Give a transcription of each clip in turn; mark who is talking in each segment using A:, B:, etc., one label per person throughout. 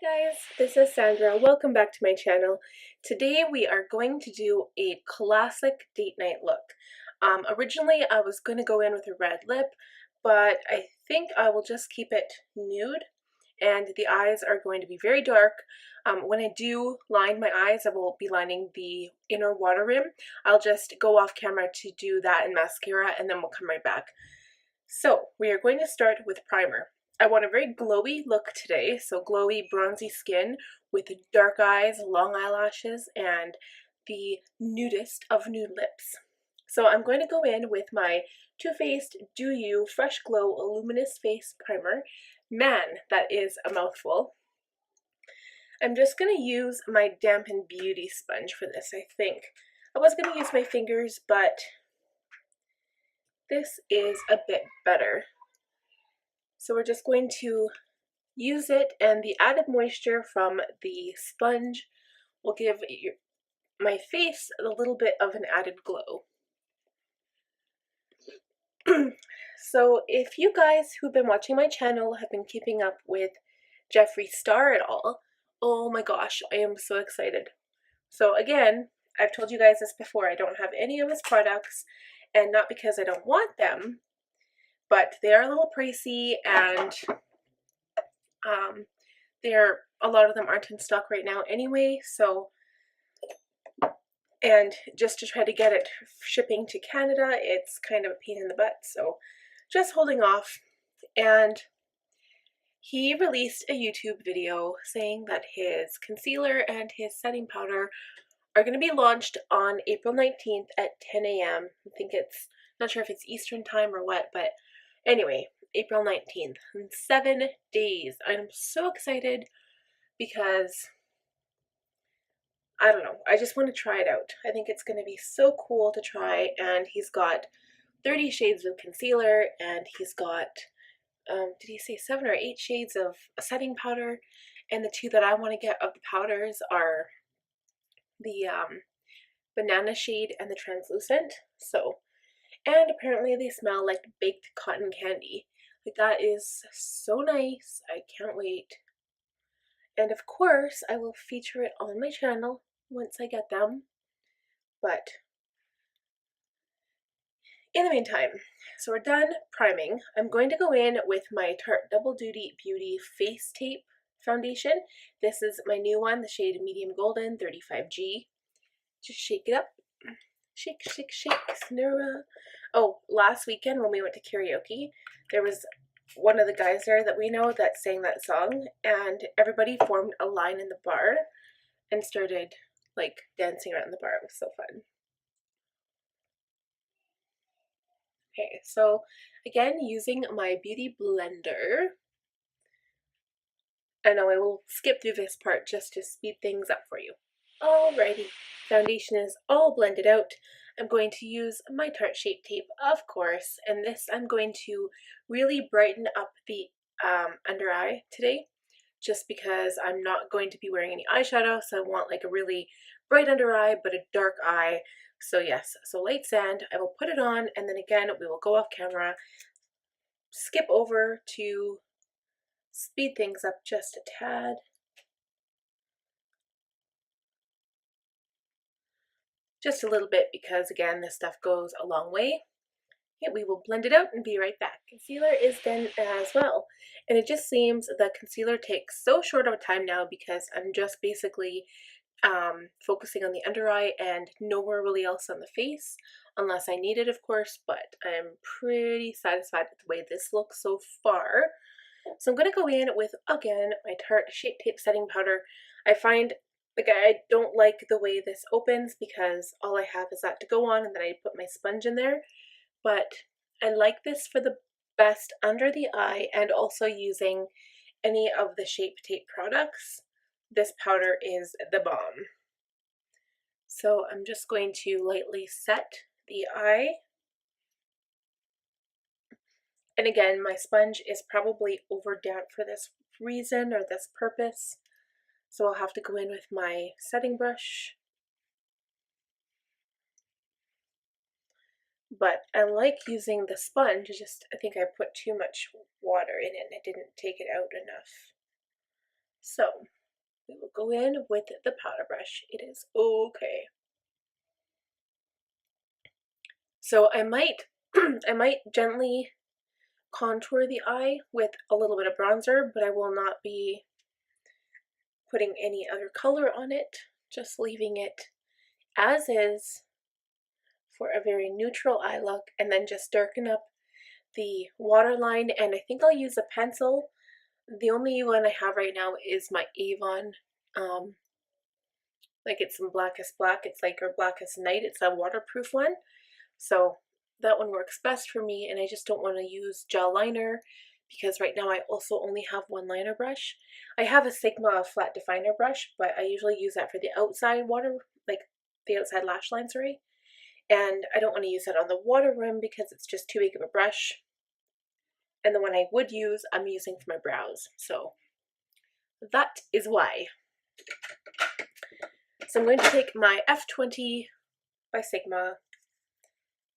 A: Guys, this is Sandra. Welcome back to my channel. Today we are going to do a classic date night look. Originally I was going to go in with a red lip, but I think I will just keep it nude and the eyes are going to be very dark. When I do line my eyes, I will be lining the inner water rim. I'll just go off camera to do that in mascara and then we'll come right back. So we are going to start with primer. I want a very glowy look today, so glowy bronzy skin with dark eyes, long eyelashes, and the nudist of nude lips. So I'm going to go in with my Too Faced Do You Fresh Glow Luminous Face Primer. Man, that is a mouthful. I'm just going to use my Dampen Beauty sponge for this, I think. I was going to use my fingers, but this is a bit better. So we're just going to use it, and the added moisture from the sponge will give my face a little bit of an added glow. So if you guys who've been watching my channel have been keeping up with Jeffree Star at all, oh my gosh, I am so excited. So again, I've told you guys this before, I don't have any of his products, and not because I don't want them, but they are a little pricey, and a lot of them aren't in stock right now anyway, so, and just to try to get it shipping to Canada, it's kind of a pain in the butt, so just holding off. And he released a YouTube video saying that his concealer and his setting powder are going to be launched on April 19th at 10 a.m. I think it's, not sure if it's Eastern time or what, but anyway, April 19th, in 7 days. I'm so excited because, I don't know, I just want to try it out. I think it's going to be so cool to try, and he's got 30 shades of concealer, and he's got, did he say 7 or 8 shades of setting powder, and the two that I want to get of the powders are the banana shade and the translucent, so, and apparently they smell like baked cotton candy. Like, that is so nice. I can't wait. And of course, I will feature it on my channel once I get them. But in the meantime, so we're done priming. I'm going to go in with my Tarte Double Duty Beauty Face Tape Foundation. This is my new one, the shade Medium Golden 35G. Just shake it up. Shake, shake, shake, Snura. Oh, last weekend when we went to karaoke, there was one of the guys there that we know that sang that song, and everybody formed a line in the bar and started like dancing around the bar. It was so fun. Okay, so again, using my beauty blender, I know I will skip through this part just to speed things up for you. Alrighty, foundation is all blended out. I'm going to use my Tarte Shape Tape, of course, and this I'm going to really brighten up the under eye today, just because I'm not going to be wearing any eyeshadow, so I want like a really bright under eye but a dark eye. So yes, so light sand, I will put it on, and then again we will go off camera, skip over to speed things up just a tad. Just a little bit, because again, this stuff goes a long way. Okay, we will blend it out and be right back. Concealer is done as well, and it just seems the concealer takes so short of a time now because I'm just basically focusing on the under eye and nowhere really else on the face, unless I need it, of course, but I'm pretty satisfied with the way this looks so far. So I'm going to go in with, again, my Tarte Shape Tape Setting Powder. I find, like, I don't like the way this opens because all I have is that to go on, and then I put my sponge in there, but I like this for the best under the eye, and also using any of the Shape Tape products. This powder is the bomb. So I'm just going to lightly set the eye. And again, my sponge is probably over damp for this reason or this purpose, so I'll have to go in with my setting brush. But I like using the sponge, just I think I put too much water in it and I didn't take it out enough. So we will go in with the powder brush. It is okay. So I might I might gently contour the eye with a little bit of bronzer, but I will not be putting any other color on it, just leaving it as is for a very neutral eye look, and then just darken up the waterline. And I think I'll use a pencil. The only one I have right now is my Avon, like it's in Blackest Black, it's like our Blackest Night, it's a waterproof one, so that one works best for me. And I just don't want to use gel liner because right now I also only have one liner brush. I have a Sigma flat definer brush, but I usually use that for the outside water, like the outside lash line, sorry. And I don't want to use that on the water rim because it's just too big of a brush. And the one I would use, I'm using for my brows. So that is why. So I'm going to take my F20 by Sigma,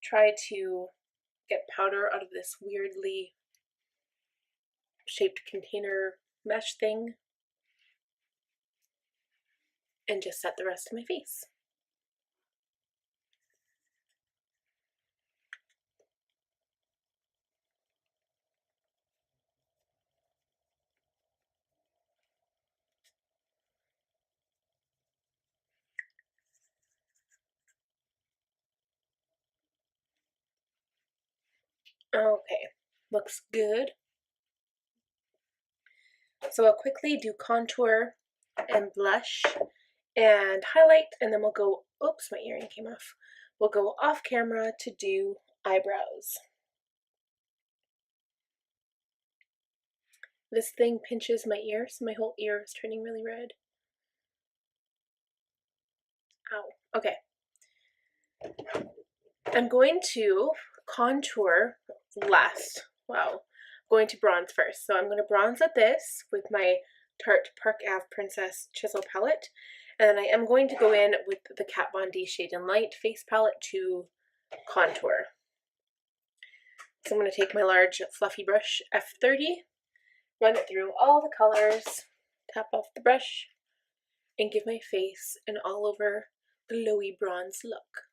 A: try to get powder out of this weirdly shaped container mesh thing, and just set the rest of my face. Okay, looks good. So I'll quickly do contour and blush and highlight, and then we'll go, oops, my earring came off. We'll go off camera to do eyebrows. This thing pinches my ear, so my whole ear is turning really red. Ow, okay. I'm going to contour last. Wow. I'm going to bronze first. So I'm going to bronze at this with my Tarte Park Ave Princess Chisel palette. And then I am going to go in with the Kat Von D Shade and Light face palette to contour. So I'm going to take my large fluffy brush F30, run it through all the colors, tap off the brush, and give my face an all over glowy bronze look.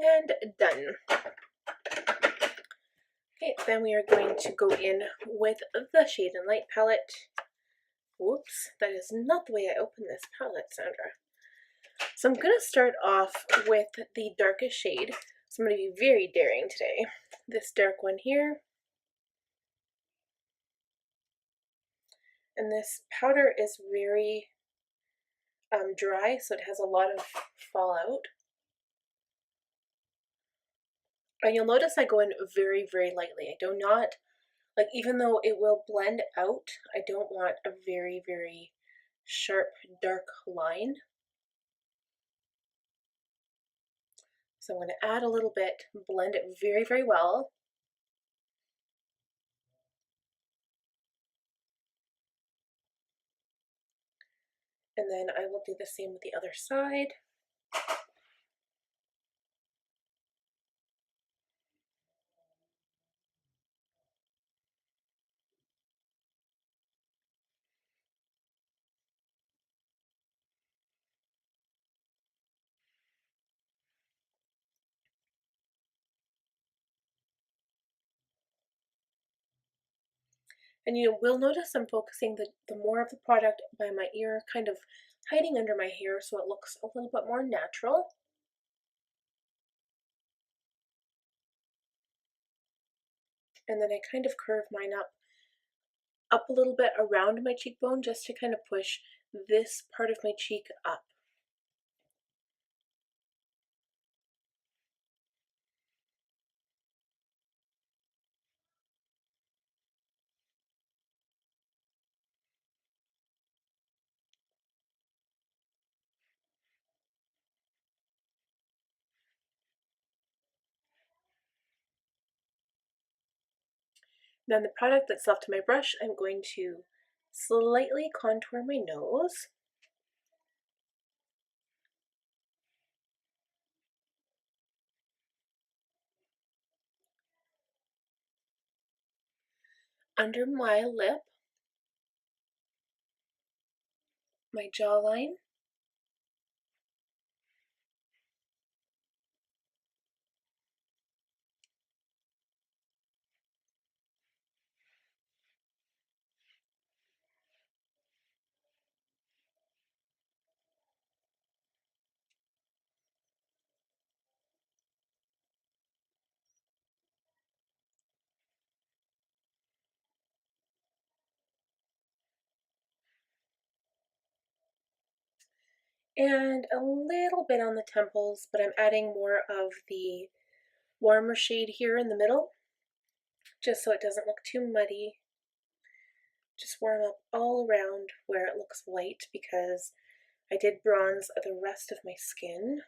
A: And done. Okay, then we are going to go in with the Shade and Light palette. Whoops, that is not the way I open this palette, Sandra. So I'm going to start off with the darkest shade. So I'm going to be very daring today. This dark one here. And this powder is very dry, so it has a lot of fallout. And you'll notice I go in very, very lightly. I do not, like, even though it will blend out, I don't want a very, very sharp, dark line. So I'm going to add a little bit, blend it very, very well. And then I will do the same with the other side. And you will notice I'm focusing the more of the product by my ear, kind of hiding under my hair so it looks a little bit more natural. And then I kind of curve mine up a little bit around my cheekbone just to kind of push this part of my cheek up. Then the product that's left in my brush, I'm going to slightly contour my nose. Under my lip, my jawline, and a little bit on the temples, but I'm adding more of the warmer shade here in the middle, just so it doesn't look too muddy. Just warm up all around where it looks white because I did bronze the rest of my skin.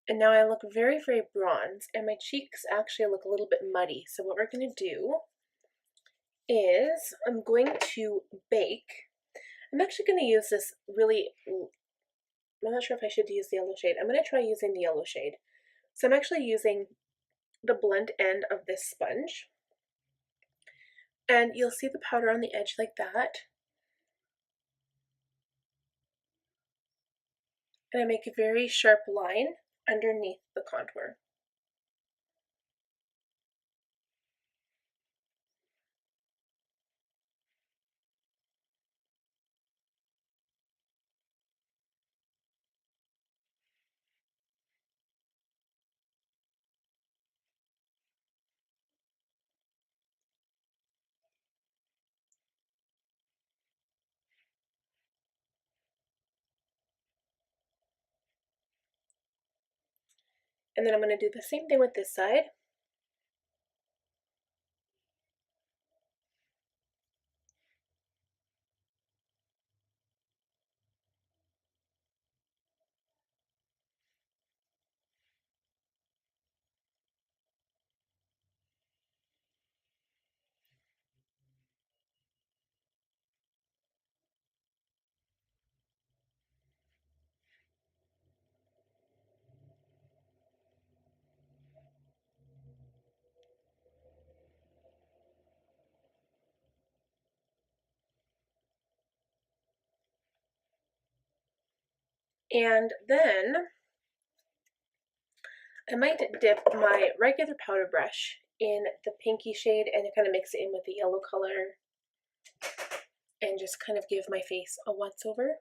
A: And now I look very, very bronze, and my cheeks actually look a little bit muddy. So what we're going to do is I'm going to bake. I'm actually going to use this really, I'm not sure if I should use the yellow shade. I'm going to try using the yellow shade. So I'm actually using the blunt end of this sponge. And you'll see the powder on the edge like that. And I make a very sharp line underneath the contour. And then I'm going to do the same thing with this side. And then I might dip my regular powder brush in the pinky shade and kind of mix it in with the yellow color and just kind of give my face a once over.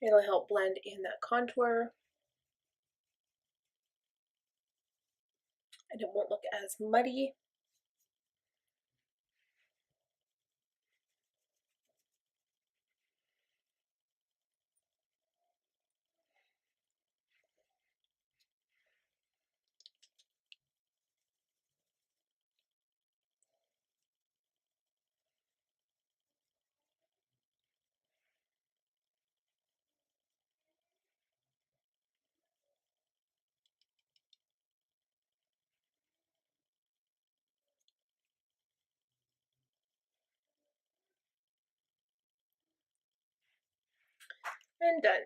A: It'll help blend in that contour and it won't look as muddy. And done.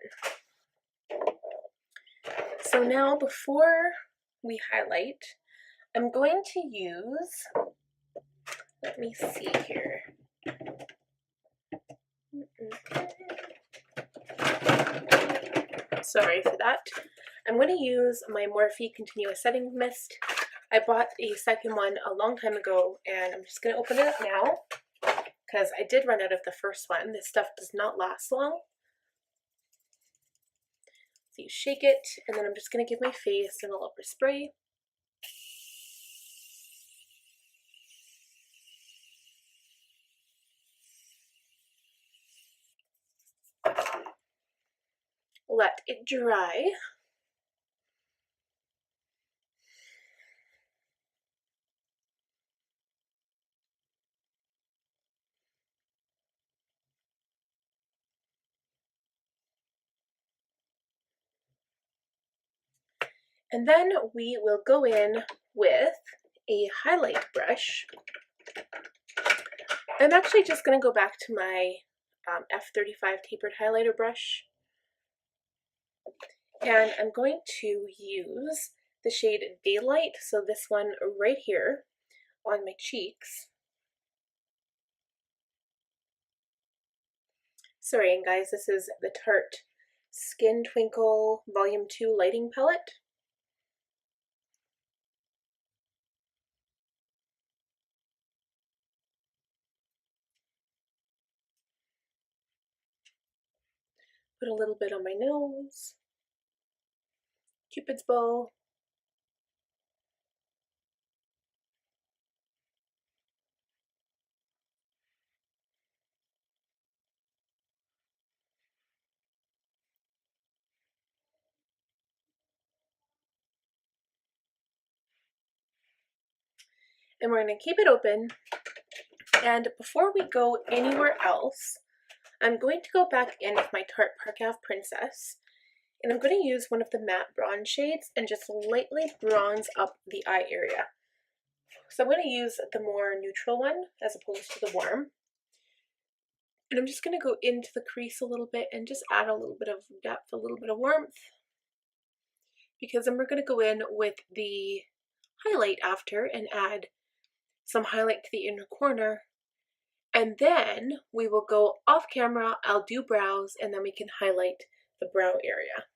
A: So now before we highlight, I'm going to use, let me see here. Sorry for that. I'm going to use my Morphe Continuous Setting Mist. I bought a second one a long time ago and I'm just going to open it up now because I did run out of the first one. This stuff does not last long. So you shake it and then I'm just going to give my face a little spray. Let it dry. And then we will go in with a highlight brush. I'm actually just going to go back to my F35 tapered highlighter brush. And I'm going to use the shade Daylight, so this one right here on my cheeks. Sorry guys, this is the Tarte Skin Twinkle Volume 2 Lighting Palette. Put a little bit on my nose, Cupid's bow, and we're going to keep it open. And before we go anywhere else, I'm going to go back in with my Tarte Park Ave Princess, and I'm going to use one of the matte bronze shades and just lightly bronze up the eye area. So I'm going to use the more neutral one as opposed to the warm. And I'm just going to go into the crease a little bit and just add a little bit of depth, a little bit of warmth. Because then we're going to go in with the highlight after and add some highlight to the inner corner. And then we will go off camera, I'll do brows, and then we can highlight the brow area.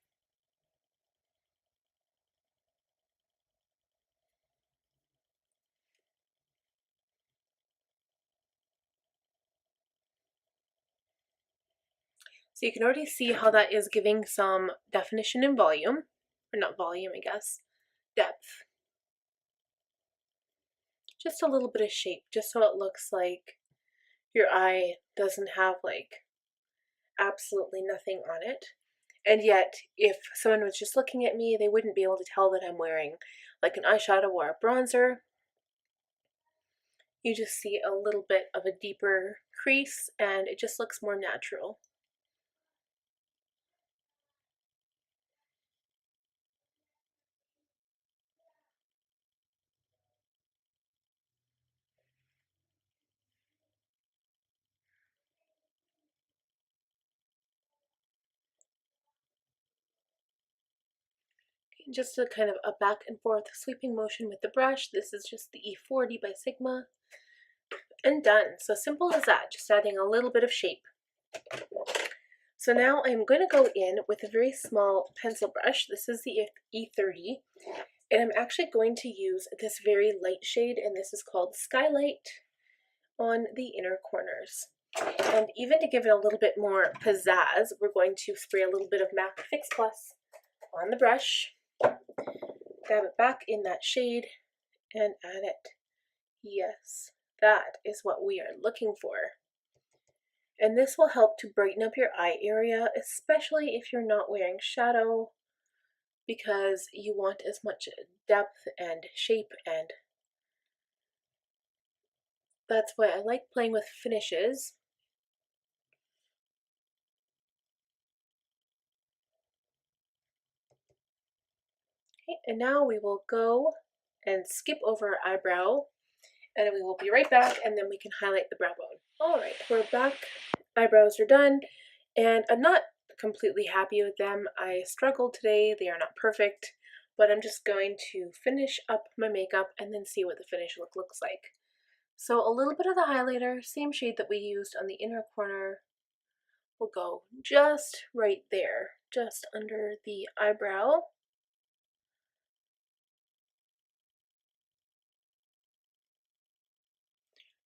A: So you can already see how that is giving some definition and volume, or not volume, I guess, depth. Just a little bit of shape, just so it looks like your eye doesn't have like absolutely nothing on it. And yet, if someone was just looking at me, they wouldn't be able to tell that I'm wearing like an eyeshadow or a bronzer. You just see a little bit of a deeper crease and it just looks more natural. Just a kind of a back and forth sweeping motion with the brush. This is just the E40 by Sigma. And done. So simple as that, just adding a little bit of shape. So now I'm going to go in with a very small pencil brush. This is the E30. And I'm actually going to use this very light shade, and this is called Skylight, on the inner corners. And even to give it a little bit more pizzazz, we're going to spray a little bit of MAC Fix Plus on the brush. Grab it back in that shade and add it. Yes, that is what we are looking for. And this will help to brighten up your eye area, especially if you're not wearing shadow, because you want as much depth and shape, and that's why I like playing with finishes. Okay, and now we will go and skip over our eyebrow, and we will be right back, and then we can highlight the brow bone. Alright, we're back. Eyebrows are done, and I'm not completely happy with them. I struggled today. They are not perfect, but I'm just going to finish up my makeup and then see what the finished look looks like. So a little bit of the highlighter, same shade that we used on the inner corner, will go just right there, just under the eyebrow.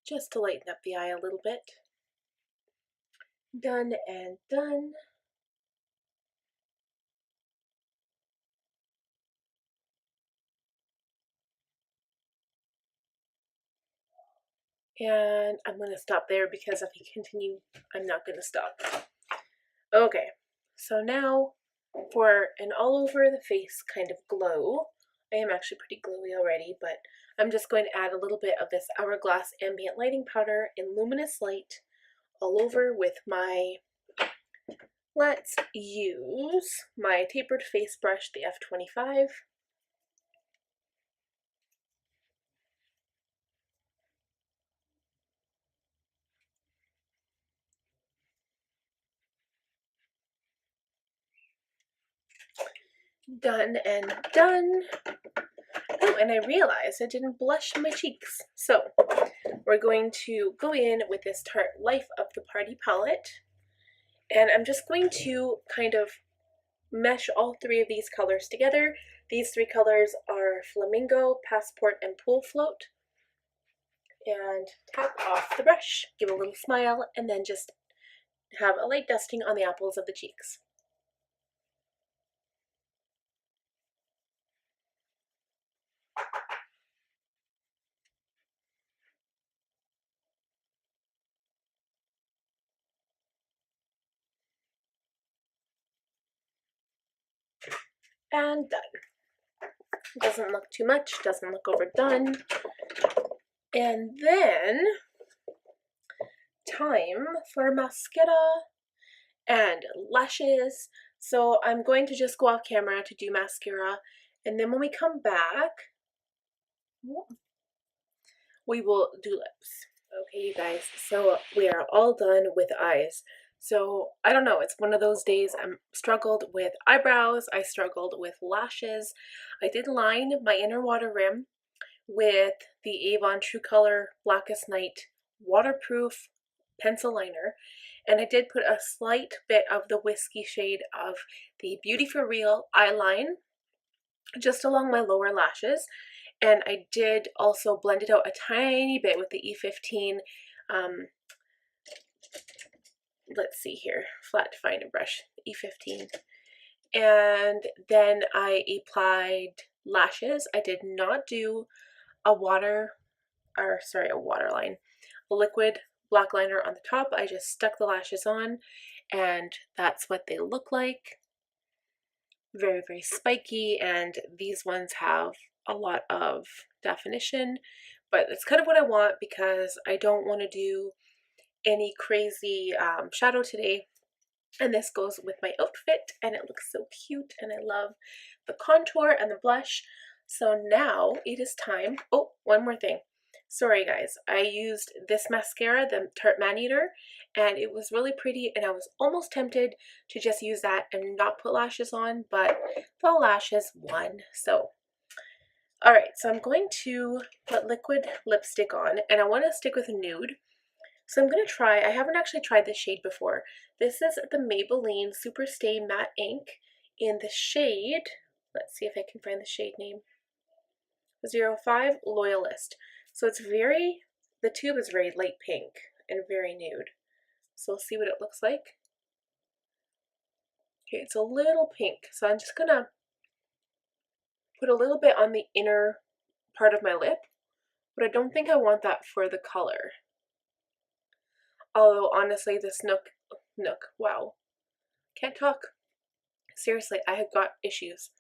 A: Just to lighten up the eye a little bit. Done and done. And I'm going to stop there because if I continue, I'm not going to stop. Okay, so now for an all over the face kind of glow, I am actually pretty glowy already, but I'm just going to add a little bit of this Hourglass Ambient Lighting Powder in Luminous Light all over with my, let's use my tapered face brush, the F25. Done and done. Oh, and I realized I didn't blush my cheeks. So we're going to go in with this Tarte Life of the Party palette. And I'm just going to kind of mesh all three of these colors together. These three colors are Flamingo, Passport, and Pool Float. And tap off the brush, give a little smile, and then just have a light dusting on the apples of the cheeks. And done. Doesn't look too much, doesn't look overdone. And then, time for mascara and lashes. So I'm going to just go off camera to do mascara, and then when we come back, we will do lips. Okay, you guys, so we are all done with eyes. So I don't know, it's one of those days. I struggled with eyebrows, I struggled with lashes. I did line my inner water rim with the Avon True Color Blackest Night waterproof pencil liner, and I did put a slight bit of the whiskey shade of the Beauty for Real eyeline just along my lower lashes, and I did also blend it out a tiny bit with the E15 let's see here, flat definer brush, E15. And then I applied lashes. I did not do a waterline, a liquid black liner on the top. I just stuck the lashes on, and that's what they look like. Very, very spiky, and these ones have a lot of definition, but it's kind of what I want because I don't want to do any crazy shadow today. And this goes with my outfit, and it looks so cute, and I love the contour and the blush. So now it is time. Oh, one more thing. Sorry guys, I used this mascara, the Tarte Man Eater, and it was really pretty, and I was almost tempted to just use that and not put lashes on, but the lashes won. So alright, so I'm going to put liquid lipstick on, and I want to stick with Nude. So I'm going to try, I haven't actually tried this shade before. This is the Maybelline Superstay Matte Ink in the shade, let's see if I can find the shade name, 05 Loyalist. So it's very, the tube is very light pink and very nude. So we'll see what it looks like. Okay, it's a little pink, so I'm just going to put a little bit on the inner part of my lip, but I don't think I want that for the color. Although honestly, this wow, can't talk. Seriously, I have got issues.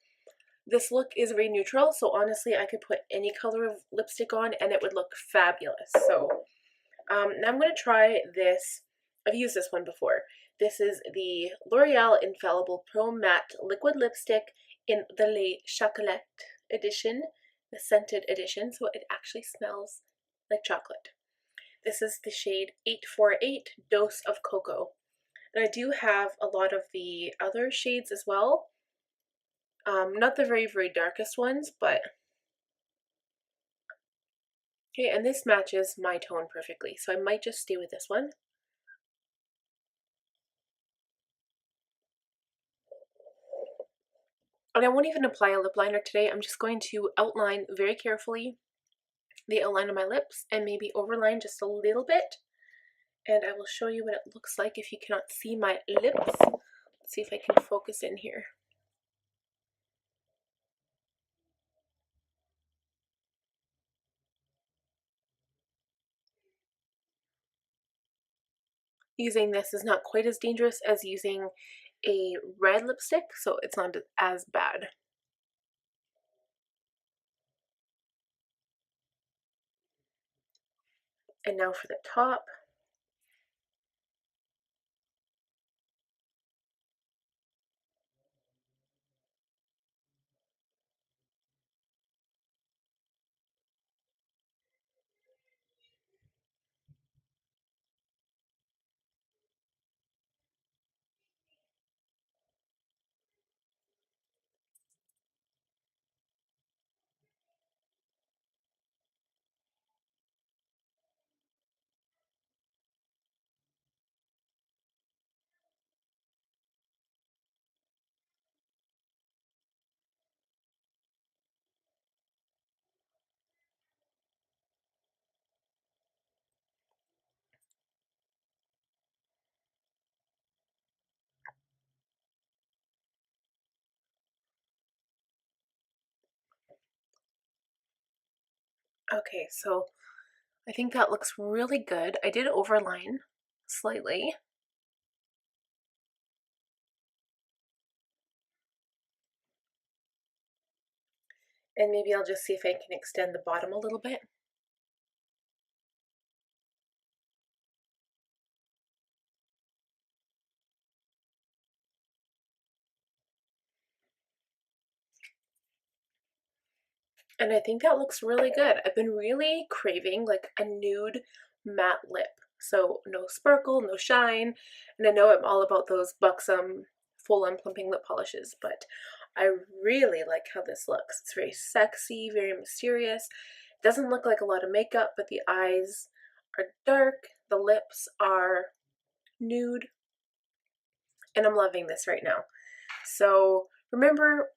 A: This look is very neutral, so honestly, I could put any color of lipstick on and it would look fabulous. So now I'm going to try this. I've used this one before. This is the L'Oreal Infallible Pro Matte Liquid Lipstick in the Le Chocolat edition, the scented edition, so it actually smells like chocolate. This is the shade 848 Dose of Cocoa. And I do have a lot of the other shades as well. Not the very, very darkest ones, but okay, and this matches my tone perfectly, so I might just stay with this one. And I won't even apply a lip liner today. I'm just going to outline very carefully the outline of my lips and maybe overline just a little bit. And I will show you what it looks like if you cannot see my lips. Let's see if I can focus in here. Using this is not quite as dangerous as using a red lipstick, so it's not as bad. And now for the top. Okay, so I think that looks really good. I did overline slightly. And maybe I'll just see if I can extend the bottom a little bit. And I think that looks really good. I've been really craving like a nude matte lip. So no sparkle, no shine. And I know I'm all about those buxom, full on plumping lip polishes, but I really like how this looks. It's very sexy, very mysterious. It doesn't look like a lot of makeup, but the eyes are dark, the lips are nude, and I'm loving this right now. So remember,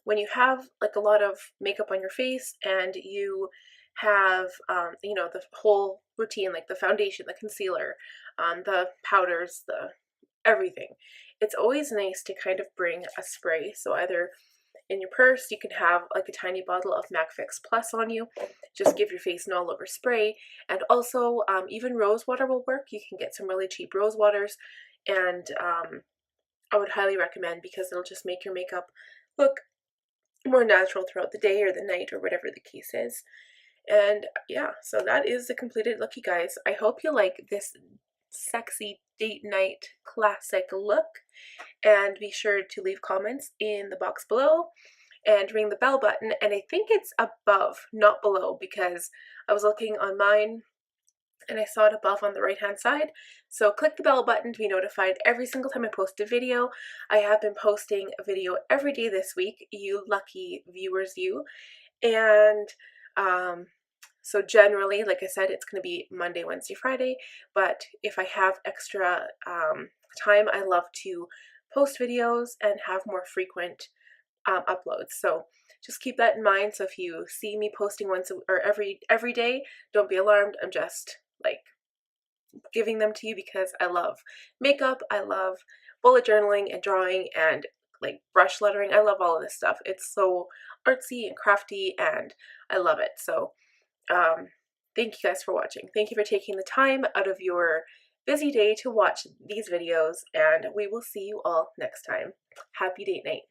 A: when you have like a lot of makeup on your face and you have, you know, the whole routine, like the foundation, the concealer, the powders, the everything, it's always nice to kind of bring a spray. So either in your purse, you can have like a tiny bottle of MAC Fix Plus on you. Just give your face an all-over spray. And also, even rose water will work. You can get some really cheap rose waters, and I would highly recommend, because it'll just make your makeup look more natural throughout the day or the night or whatever the case is. And yeah, so that is the completed look, you guys. I hope you like this sexy date night classic look, and be sure to leave comments in the box below and ring the bell button. And I think it's above, not below, because I was looking on mine and I saw it above on the right hand side. So click the bell button to be notified every single time I post a video. I have been posting a video every day this week, you lucky viewers, you. And so generally, like I said, it's going to be Monday, Wednesday, Friday, but if I have extra time, I love to post videos and have more frequent uploads. So just keep that in mind. So if you see me posting once or every day, don't be alarmed. I'm just like giving them to you because I love makeup. I love bullet journaling and drawing and like brush lettering. I love all of this stuff. It's so artsy and crafty and I love it. So thank you guys for watching. Thank you for taking the time out of your busy day to watch these videos, and we will see you all next time. Happy date night.